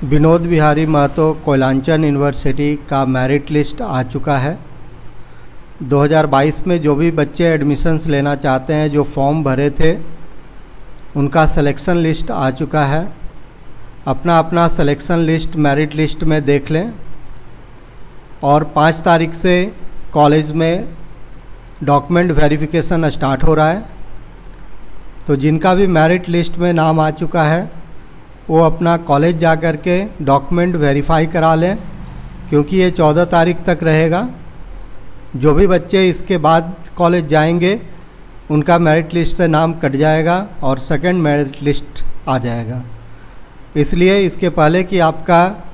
Vinod Bihari Mahato Koylanchal university का merit list आ चुका है। 2022 में जो भी बच्चे एडमिशन्स लेना चाहते हैं, जो फॉर्म भरे थे, उनका सिलेक्शन लिस्ट आ चुका है। अपना अपना सिलेक्शन लिस्ट मेरिट लिस्ट में देख लें। और 5 तारीख से कॉलेज में डॉक्यूमेंट वेरिफिकेशन स्टार्ट हो रहा है। तो जिनका भी मेरिट लिस्ट में नाम आ चुका है वो अपना कॉलेज जा कर के डॉक्यूमेंट वेरीफाई करा लें, क्योंकि ये 14 तारीख तक रहेगा। जो भी बच्चे इसके बाद कॉलेज जाएंगे उनका मेरिट लिस्ट से नाम कट जाएगा और सेकंड मेरिट लिस्ट आ जाएगा। इसलिए इसके पहले कि आपका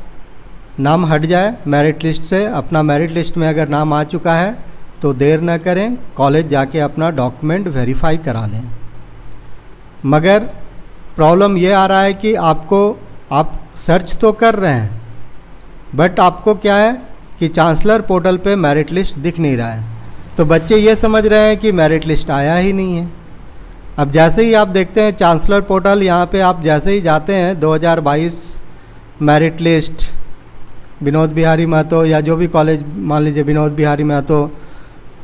नाम हट जाए मेरिट लिस्ट से, अपना मेरिट लिस्ट में अगर नाम आ चुका है तो देर न करें, कॉलेज जाके अपना डॉक्यूमेंट वेरीफाई करा लें। मगर प्रॉब्लम ये आ रहा है कि आप सर्च तो कर रहे हैं, बट आपको क्या है कि चांसलर पोर्टल पे मेरिट लिस्ट दिख नहीं रहा है। तो बच्चे ये समझ रहे हैं कि मेरिट लिस्ट आया ही नहीं है। अब जैसे ही आप देखते हैं चांसलर पोर्टल, यहाँ पे आप जैसे ही जाते हैं 2022 मेरिट लिस्ट विनोद बिहारी महतो या जो भी कॉलेज, मान लीजिए विनोद बिहारी महतो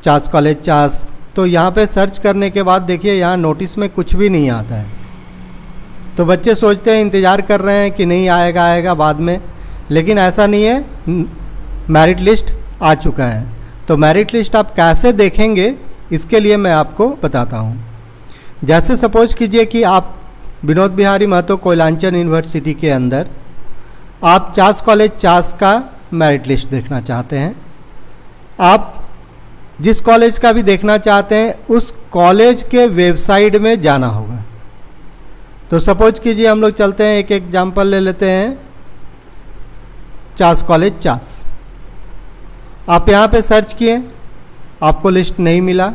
चास कॉलेज चास, तो यहाँ पे सर्च करने के बाद देखिए यहाँ नोटिस में कुछ भी नहीं आता है। तो बच्चे सोचते हैं, इंतज़ार कर रहे हैं कि नहीं आएगा बाद में, लेकिन ऐसा नहीं है, मेरिट लिस्ट आ चुका है। तो मेरिट लिस्ट आप कैसे देखेंगे इसके लिए मैं आपको बताता हूँ। जैसे सपोज कीजिए कि आप विनोद बिहारी महतो कोयलांचल यूनिवर्सिटी के अंदर आप चास कॉलेज चास का मेरिट लिस्ट देखना चाहते हैं। आप जिस कॉलेज का भी देखना चाहते हैं उस कॉलेज के वेबसाइट में जाना होगा। तो सपोज कीजिए हम लोग चलते हैं, एक एग्जाम्पल ले लेते हैं, चास कॉलेज चास। आप यहाँ पे सर्च किए, आपको लिस्ट नहीं मिला,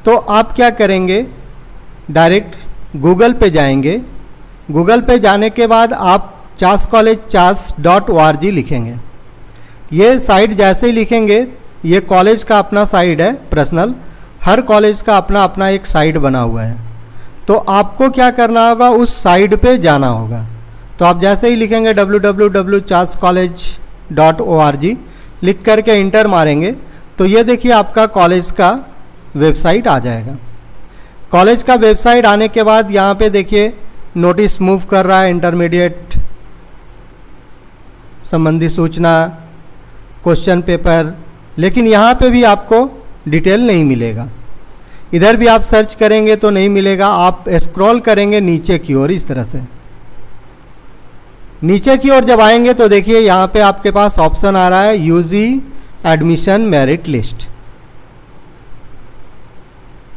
तो आप क्या करेंगे, डायरेक्ट गूगल पे जाएंगे। गूगल पे जाने के बाद आप चास कॉलेज चास .org लिखेंगे। ये साइट जैसे ही लिखेंगे, ये कॉलेज का अपना साइट है पर्सनल, हर कॉलेज का अपना अपना एक साइट बना हुआ है। तो आपको क्या करना होगा, उस साइट पे जाना होगा। तो आप जैसे ही लिखेंगे www.chascollege.org लिख करके इंटर मारेंगे, तो ये देखिए आपका कॉलेज का वेबसाइट आ जाएगा। कॉलेज का वेबसाइट आने के बाद यहाँ पे देखिए नोटिस मूव कर रहा है, इंटरमीडिएट संबंधी सूचना, क्वेश्चन पेपर, लेकिन यहाँ पे भी आपको डिटेल नहीं मिलेगा। इधर भी आप सर्च करेंगे तो नहीं मिलेगा। आप स्क्रॉल करेंगे नीचे की ओर, इस तरह से नीचे की ओर जब आएंगे तो देखिए यहाँ पे आपके पास ऑप्शन आ रहा है यूजी एडमिशन मेरिट लिस्ट।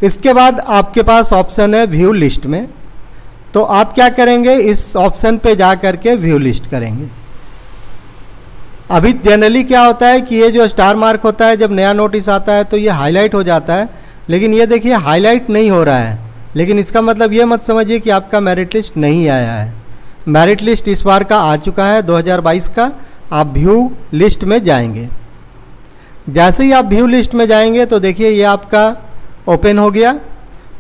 इसके बाद आपके पास ऑप्शन है व्यू लिस्ट में। तो आप क्या करेंगे, इस ऑप्शन पे जा करके व्यू लिस्ट करेंगे। अभी जनरली क्या होता है कि ये जो स्टार मार्क होता है, जब नया नोटिस आता है तो ये हाईलाइट हो जाता है, लेकिन ये देखिए हाईलाइट नहीं हो रहा है। लेकिन इसका मतलब ये मत समझिए कि आपका मेरिट लिस्ट नहीं आया है। मेरिट लिस्ट इस बार का आ चुका है 2022 का। आप व्यू लिस्ट में जाएंगे। जैसे ही आप व्यू लिस्ट में जाएंगे तो देखिए ये आपका ओपन हो गया।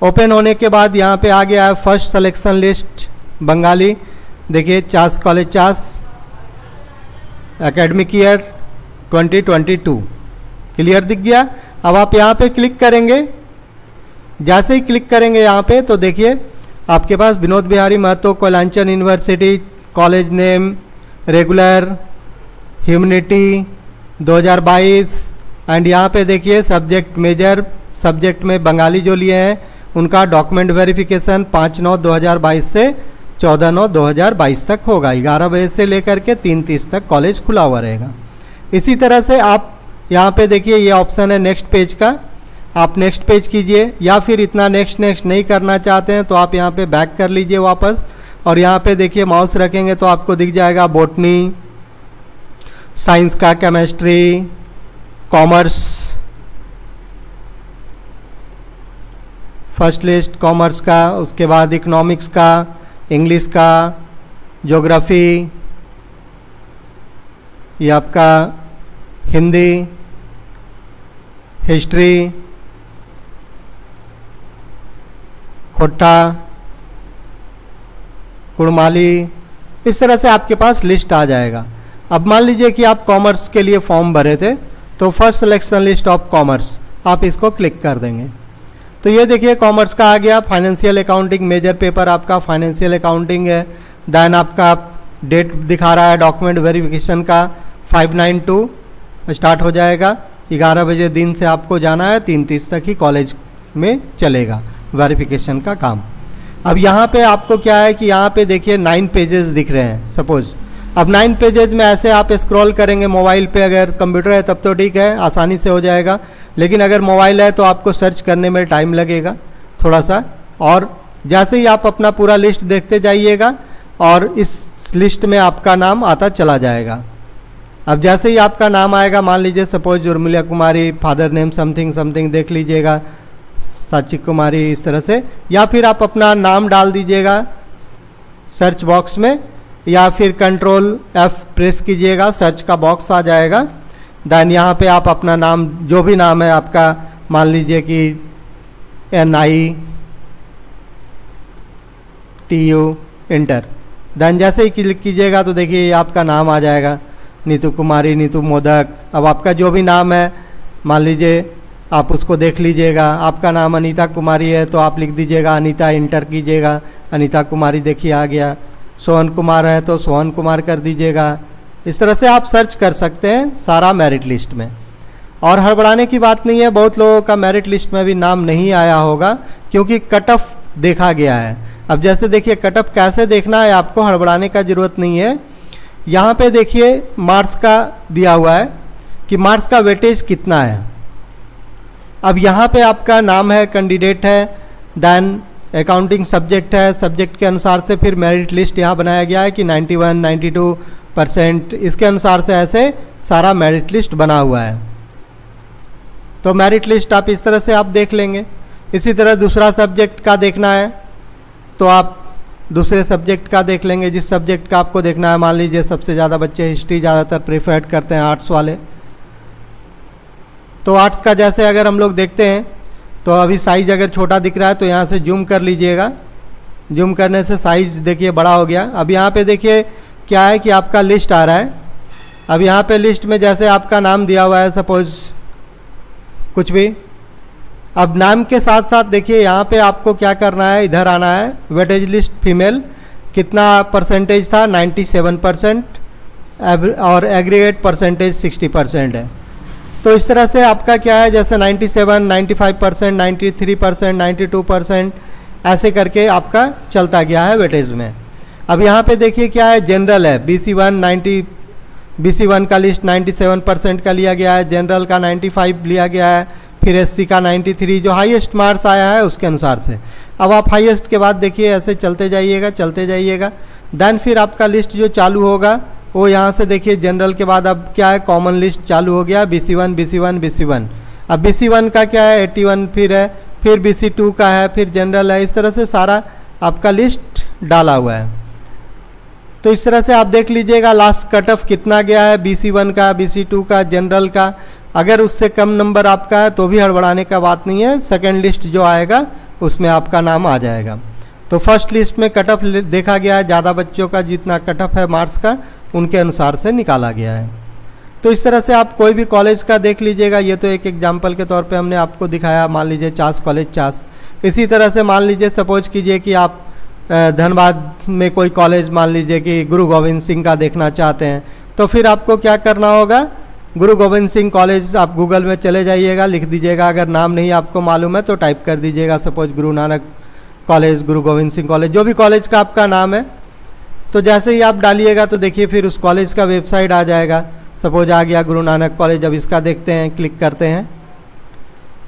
ओपन होने के बाद यहाँ पे आ गया है फर्स्ट सिलेक्शन लिस्ट बंगाली। देखिए Chas college Chas academic year 2022 clear दिख गया। अब आप यहाँ पे क्लिक करेंगे। जैसे ही क्लिक करेंगे यहाँ पे तो देखिए आपके पास Vinod Bihari Mahato Koylanchal university, college name, regular, humanity 2022, and यहाँ पे देखिए सब्जेक्ट मेजर, सब्जेक्ट में बंगाली जो लिए हैं उनका डॉक्यूमेंट वेरिफिकेशन 5/9/2022 से 14/9/2022 तक होगा। 11 बजे से लेकर के 3:30 तक कॉलेज खुला हुआ रहेगा। इसी तरह से आप यहाँ पे देखिए ये ऑप्शन है नेक्स्ट पेज का, आप नेक्स्ट पेज कीजिए, या फिर इतना नेक्स्ट नहीं करना चाहते हैं तो आप यहाँ पे बैक कर लीजिए वापस, और यहाँ पे देखिए माउस रखेंगे तो आपको दिख जाएगा बॉटनी, साइंस का, chemistry, commerce, first list commerce का, उसके बाद इकोनॉमिक्स का, इंग्लिश का, ज्योग्राफी, ये आपका हिंदी, हिस्ट्री, खोट्टा, कुड़माली, इस तरह से आपके पास लिस्ट आ जाएगा। अब मान लीजिए कि आप कॉमर्स के लिए फॉर्म भरे थे, तो first selection list of commerce आप इसको क्लिक कर देंगे। तो ये देखिए कॉमर्स का आ गया। फाइनेंशियल अकाउंटिंग मेजर पेपर आपका फाइनेंशियल अकाउंटिंग है। देन आपका डेट दिखा रहा है डॉक्यूमेंट वेरिफिकेशन का 592 स्टार्ट हो जाएगा। 11 बजे दिन से आपको जाना है, 3:30 तक ही कॉलेज में चलेगा वेरिफिकेशन का काम। अब यहाँ पे आपको क्या है कि यहाँ पे देखिए 9 पेजेस दिख रहे हैं सपोज। अब 9 पेजेस में ऐसे आप स्क्रॉल करेंगे मोबाइल पे, अगर कंप्यूटर है तब तो ठीक है, आसानी से हो जाएगा, लेकिन अगर मोबाइल है तो आपको सर्च करने में टाइम लगेगा थोड़ा सा। और जैसे ही आप अपना पूरा लिस्ट देखते जाइएगा और इस लिस्ट में आपका नाम आता चला जाएगा। अब जैसे ही आपका नाम आएगा, मान लीजिए सपोज उर्मिला कुमारी, फादर नेम समथिंग समथिंग देख लीजिएगा, साची कुमारी, इस तरह से, या फिर आप अपना नाम डाल दीजिएगा सर्च बॉक्स में, या फिर कंट्रोल F प्रेस कीजिएगा, सर्च का बॉक्स आ जाएगा। देन यहाँ पे आप अपना नाम जो भी नाम है आपका, मान लीजिए कि NITU इंटर। देन जैसे ही क्लिक कीजिएगा तो देखिए आपका नाम आ जाएगा, नीतू कुमारी, नीतू मोदक। अब आपका जो भी नाम है मान लीजिए आप उसको देख लीजिएगा। आपका नाम अनीता कुमारी है तो आप लिख दीजिएगा अनीता, इंटर कीजिएगा, अनीता कुमारी देखिए आ गया। सोहन कुमार है तो सोहन कुमार कर दीजिएगा। इस तरह से आप सर्च कर सकते हैं सारा मेरिट लिस्ट में। और हड़बड़ाने की बात नहीं है, बहुत लोगों का मेरिट लिस्ट में भी नाम नहीं आया होगा क्योंकि कट ऑफ देखा गया है। अब जैसे देखिए कट ऑफ कैसे देखना है, आपको हड़बड़ाने का ज़रूरत नहीं है। यहाँ पे देखिए मार्क्स का दिया हुआ है कि मार्क्स का वेटेज कितना है। अब यहाँ पे आपका नाम है, कैंडिडेट है, देन अकाउंटिंग सब्जेक्ट है, सब्जेक्ट के अनुसार से फिर मेरिट लिस्ट यहाँ बनाया गया है कि 91, 92%, इसके अनुसार से ऐसे सारा मेरिट लिस्ट बना हुआ है। तो मेरिट लिस्ट आप इस तरह से आप देख लेंगे। इसी तरह दूसरा सब्जेक्ट का देखना है तो आप दूसरे सब्जेक्ट का देख लेंगे, जिस सब्जेक्ट का आपको देखना है। मान लीजिए सबसे ज़्यादा बच्चे हिस्ट्री ज़्यादातर प्रेफर्ड करते हैं, आर्ट्स वाले, तो आर्ट्स का जैसे अगर हम लोग देखते हैं तो अभी साइज़ अगर छोटा दिख रहा है तो यहाँ से जूम कर लीजिएगा। जूम करने से साइज़ देखिए बड़ा हो गया। अब यहाँ पे देखिए क्या है कि आपका लिस्ट आ रहा है। अब यहाँ पे लिस्ट में जैसे आपका नाम दिया हुआ है सपोज कुछ भी, अब नाम के साथ साथ देखिए यहाँ पे आपको क्या करना है, इधर आना है। वेटेज लिस्ट फीमेल कितना परसेंटेज था, 97%, और एग्रीगेट परसेंटेज 60% है। तो इस तरह से आपका क्या है, जैसे 97, 95%, 93%, 92%, ऐसे करके आपका चलता गया है वेटेज में। अब यहाँ पे देखिए क्या है, जनरल है, BC1 का लिस्ट 97% का लिया गया है, जनरल का 95 लिया गया है, फिर SC का 93, जो हाईएस्ट मार्क्स आया है उसके अनुसार से। अब आप हाईएस्ट के बाद देखिए ऐसे चलते जाइएगा। देन फिर आपका लिस्ट जो चालू होगा वो यहाँ से देखिए जनरल के बाद अब क्या है, कॉमन लिस्ट चालू हो गया, BC1। अब BC1 का क्या है 81 फिर BC2 का है, फिर जनरल है। इस तरह से सारा आपका लिस्ट डाला हुआ है। तो इस तरह से आप देख लीजिएगा लास्ट कट ऑफ कितना गया है, BC1 का, BC2 का, जनरल का। अगर उससे कम नंबर आपका है तो भी हड़बड़ाने का बात नहीं है, सेकेंड लिस्ट जो आएगा उसमें आपका नाम आ जाएगा। तो फर्स्ट लिस्ट में कट ऑफ देखा गया है, ज़्यादा बच्चों का जितना कट ऑफ है मार्क्स का उनके अनुसार से निकाला गया है। तो इस तरह से आप कोई भी कॉलेज का देख लीजिएगा। ये तो एक एग्जाम्पल के तौर पे हमने आपको दिखाया। मान लीजिए चास कॉलेज चास। इसी तरह से मान लीजिए सपोज कीजिए कि आप धनबाद में कोई कॉलेज मान लीजिए कि गुरु गोविंद सिंह का देखना चाहते हैं, तो फिर आपको क्या करना होगा, गुरु गोविंद सिंह कॉलेज आप गूगल में चले जाइएगा, लिख दीजिएगा। अगर नाम नहीं आपको मालूम है तो टाइप कर दीजिएगा सपोज गुरु नानक कॉलेज, गुरु गोविंद सिंह कॉलेज, जो भी कॉलेज का आपका नाम है। तो जैसे ही आप डालिएगा तो देखिए फिर उस कॉलेज का वेबसाइट आ जाएगा। सपोज आ गया गुरु नानक कॉलेज। अब इसका देखते हैं, क्लिक करते हैं।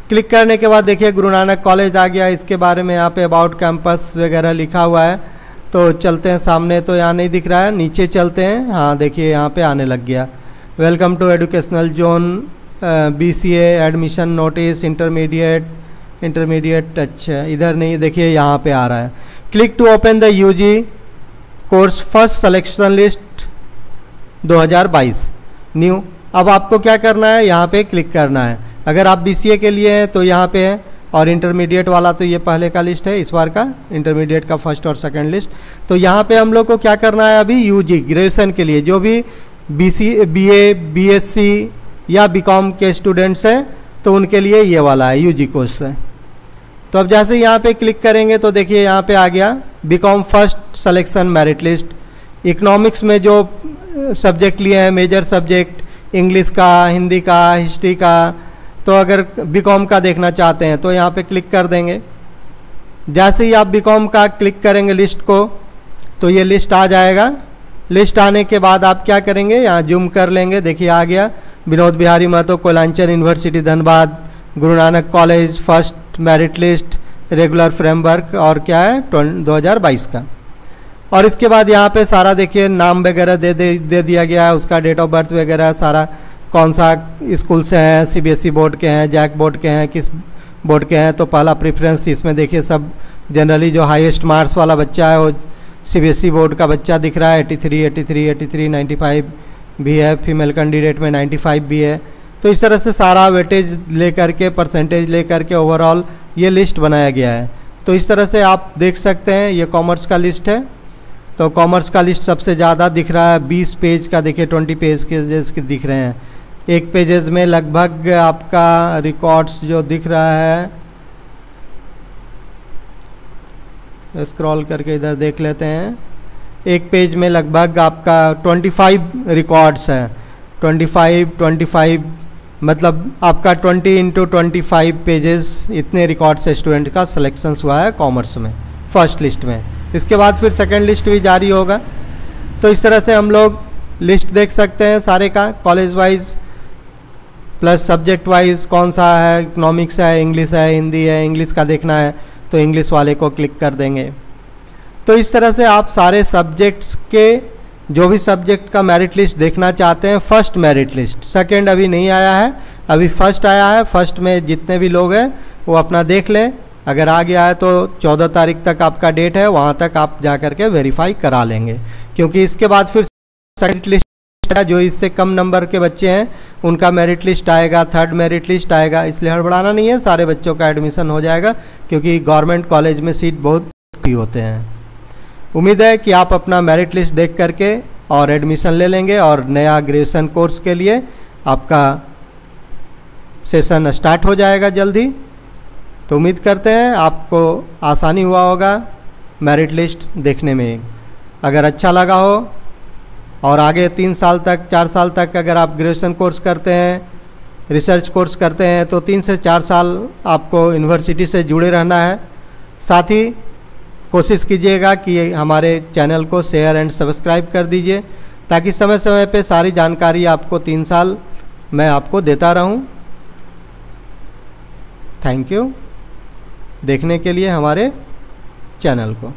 क्लिक करने के बाद देखिए गुरु नानक कॉलेज आ गया। इसके बारे में यहाँ पे अबाउट कैंपस वगैरह लिखा हुआ है। तो चलते हैं सामने, तो यहाँ नहीं दिख रहा है, नीचे चलते हैं। हाँ देखिए यहाँ पे आने लग गया, welcome to educational zone, BCA admission notice, intermediate. अच्छा इधर नहीं, देखिए यहाँ पे आ रहा है, click to open the UG course first selection list 2022 new. अब आपको क्या करना है, यहाँ पे क्लिक करना है। अगर आप BCA के लिए हैं तो यहाँ पे है, और इंटरमीडिएट वाला तो ये पहले का लिस्ट है, इस बार का इंटरमीडिएट का फर्स्ट और सेकंड लिस्ट। तो यहाँ पे हम लोग को क्या करना है, अभी यूजी ग्रेजुएशन के लिए जो भी बीए, बीएससी या बीकॉम के स्टूडेंट्स हैं तो उनके लिए ये वाला है, यूजी कोर्स है। तो अब जैसे यहाँ पे क्लिक करेंगे तो देखिए यहाँ पे आ गया BCom first selection merit list. Economics में जो सब्जेक्ट लिए हैं, मेजर सब्जेक्ट इंग्लिश का, हिंदी का, हिस्ट्री का, तो अगर बीकॉम का देखना चाहते हैं तो यहाँ पे क्लिक कर देंगे। जैसे ही आप बीकॉम का क्लिक करेंगे लिस्ट को तो ये लिस्ट आ जाएगा। लिस्ट आने के बाद आप क्या करेंगे, यहाँ जूम कर लेंगे, देखिए आ गया Vinod Bihari Mahato Koylanchal university Dhanbad, Guru Nanak college first merit list, regular framework और क्या है 2022 का। और इसके बाद यहाँ पे सारा देखिए नाम वगैरह दे दिया गया है, उसका डेट ऑफ बर्थ वगैरह सारा, कौन सा स्कूल से हैं, सीबीएसई बोर्ड के हैं, जैक बोर्ड के हैं, किस बोर्ड के हैं। तो पहला प्रेफरेंस इसमें देखिए सब जनरली जो हाईएस्ट मार्क्स वाला बच्चा है वो सीबीएसई बोर्ड का बच्चा दिख रहा है, 83, 83, 83, 95 भी है, फीमेल कैंडिडेट में 95 भी है। तो इस तरह से सारा वेटेज लेकर के, परसेंटेज लेकर के ओवरऑल ये लिस्ट बनाया गया है। तो इस तरह से आप देख सकते हैं, ये कॉमर्स का लिस्ट है। तो कॉमर्स का लिस्ट सबसे ज़्यादा दिख रहा है, 20 पेज का देखिए, 20 पेज के दिख रहे हैं। एक पेजेस में लगभग आपका रिकॉर्ड्स जो दिख रहा है, स्क्रॉल करके इधर देख लेते हैं, एक पेज में लगभग आपका 25 रिकॉर्ड्स हैं। 25 मतलब आपका 20 × 25 पेजेस, इतने रिकॉर्ड से स्टूडेंट का सिलेक्शन हुआ है कॉमर्स में फर्स्ट लिस्ट में। इसके बाद फिर सेकंड लिस्ट भी जारी होगा। तो इस तरह से हम लोग लिस्ट देख सकते हैं सारे का, college wise plus subject wise, कौन सा है, इकोनॉमिक्स है, इंग्लिश है, हिंदी है। इंग्लिश का देखना है तो इंग्लिश वाले को क्लिक कर देंगे। तो इस तरह से आप सारे सब्जेक्ट्स के जो भी सब्जेक्ट का मेरिट लिस्ट देखना चाहते हैं, फर्स्ट मेरिट लिस्ट, सेकंड अभी नहीं आया है, अभी फर्स्ट आया है। फर्स्ट में जितने भी लोग हैं वो अपना देख लें, अगर आ गया है तो 14 तारीख तक आपका डेट है, वहाँ तक आप जा कर के वेरीफाई करा लेंगे। क्योंकि इसके बाद फिर सेकंड लिस्ट जो इससे कम नंबर के बच्चे हैं उनका मेरिट लिस्ट आएगा, थर्ड मेरिट लिस्ट आएगा। इसलिए हड़बड़ाना नहीं है, सारे बच्चों का एडमिशन हो जाएगा क्योंकि गवर्नमेंट कॉलेज में सीट बहुत ही होते हैं। उम्मीद है कि आप अपना मेरिट लिस्ट देख करके और एडमिशन ले लेंगे और नया ग्रेजुएशन कोर्स के लिए आपका सेशन स्टार्ट हो जाएगा जल्दी। तो उम्मीद करते हैं आपको आसानी हुआ होगा मेरिट लिस्ट देखने में। अगर अच्छा लगा हो और आगे 3 साल तक, 4 साल तक अगर आप ग्रेजुएशन कोर्स करते हैं, रिसर्च कोर्स करते हैं तो 3 से 4 साल आपको यूनिवर्सिटी से जुड़े रहना है। साथ ही कोशिश कीजिएगा कि हमारे चैनल को शेयर एंड सब्सक्राइब कर दीजिए ताकि समय समय पे सारी जानकारी आपको 3 साल मैं आपको देता रहूं। थैंक यू देखने के लिए हमारे चैनल को।